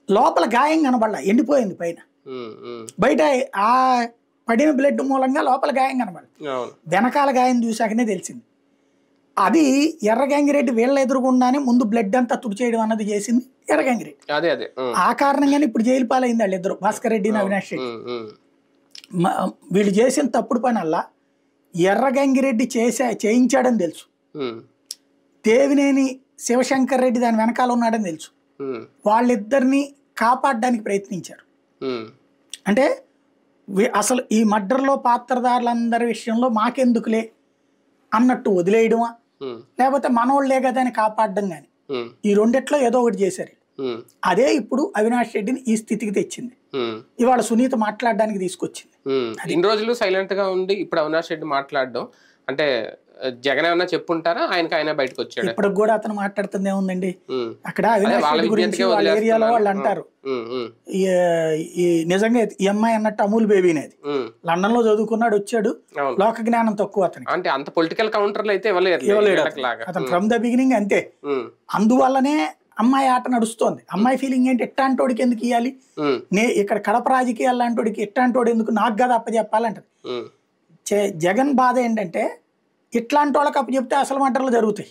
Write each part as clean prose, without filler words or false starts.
లోపల గాయం కనబడలా, ఎండిపోయింది పైన. బయట ఆ పడిన బ్లడ్ మూలంగా లోపల గాయం కనబడదు, వెనకాల గాయం చూసాకనే తెలిసింది. అది ఎర్రగంగిరెడ్డి వీళ్ళ ఎదురుగుండానే ముందు బ్లడ్ అంతా తుడిచేయడం అన్నది చేసింది ఎర్రగంగిరెడ్డి. ఆ కారణంగానే ఇప్పుడు జైలు పాలైంది వాళ్ళిద్దరు, భాస్కర్ రెడ్డి, అవినాష్ రెడ్డి. వీళ్ళు చేసిన తప్పుడు పని అలా ఎర్రగంగిరెడ్డి చేయించాడని తెలుసు, దేవినేని శివశంకర్ రెడ్డి దాని వెనకాల ఉన్నాడని తెలుసు. వాళ్ళిద్దరిని కాపాడడానికి ప్రయత్నించారు. అంటే అసలు ఈ మర్డర్లో పాత్రధారులందరి విషయంలో మాకెందుకులే అన్నట్టు వదిలేయడమా, లేకపోతే మనోళ్లే కదా అని కాపాడడం కానీ, ఈ రెండిట్లో ఏదో ఒకటి చేశారు. అదే ఇప్పుడు అవినాష్ రెడ్డిని ఈ స్థితికి తెచ్చింది. ఇవాళ సునీత మాట్లాడడానికి తీసుకొచ్చింది. ఇన్ని రోజులు సైలెంట్ గా ఉండి ఇప్పుడు అవినాష్ రెడ్డి మాట్లాడడం అంటే జగన్ ఏమన్నా చెప్పుంటారా, ఆయన బయటకు వచ్చాడు? ఇప్పటికి కూడా అతను మాట్లాడుతుంది ఏముందండి, అక్కడ అవినాష్ రెడ్డి గురించి వాళ్ళ ఏరియాలో వాళ్ళు అంటారు, ఈ నిజంగా ఈ అమ్మాయి అన్నట్టు అమూల్ బేబీ అనేది లండన్ లో చదువుకున్నాడు, వచ్చాడు, లోక జ్ఞానం తక్కువ అతను. అంటే అంత పొలిటికల్ కౌంటర్లు అయితే అతను ఫ్రమ్ ద బిగినింగ్ అంతే. అందువల్లనే అమ్మాయి ఆట నడుస్తోంది. అమ్మాయి ఫీలింగ్ ఏంటి, ఎట్టాంటోడికి ఎందుకు ఇవ్వాలి, ఇక్కడ కడప రాజకీయాలు లాంటోడికి ఎట్టాంటోడు ఎందుకు, నాకు కదా అప్పచెప్పాలంటది. జగన్ బాధ ఏంటంటే ఇట్లాంటి వాళ్ళకి అప్పచెప్తే అసలు మర్డర్లు జరుగుతాయి.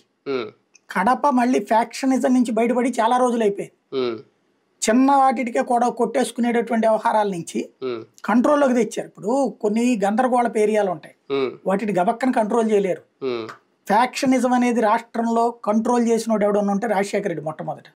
కడప మళ్ళీ ఫ్యాక్షనిజం నుంచి బయటపడి చాలా రోజులు అయిపోయింది. చిన్న వాటికే కూడా కొట్టేసుకునేటటువంటి వ్యవహారాల నుంచి కంట్రోల్లోకి తెచ్చారు. ఇప్పుడు కొన్ని గందరగోళ ఏరియాలు ఉంటాయి, వాటిని గబక్కన కంట్రోల్ చేయలేరు. ఫ్యాక్షనిజం అనేది రాష్ట్రంలో కంట్రోల్ చేసినోడు ఎవడన్నా ఉంటే రాజశేఖర రెడ్డి మొట్టమొదట.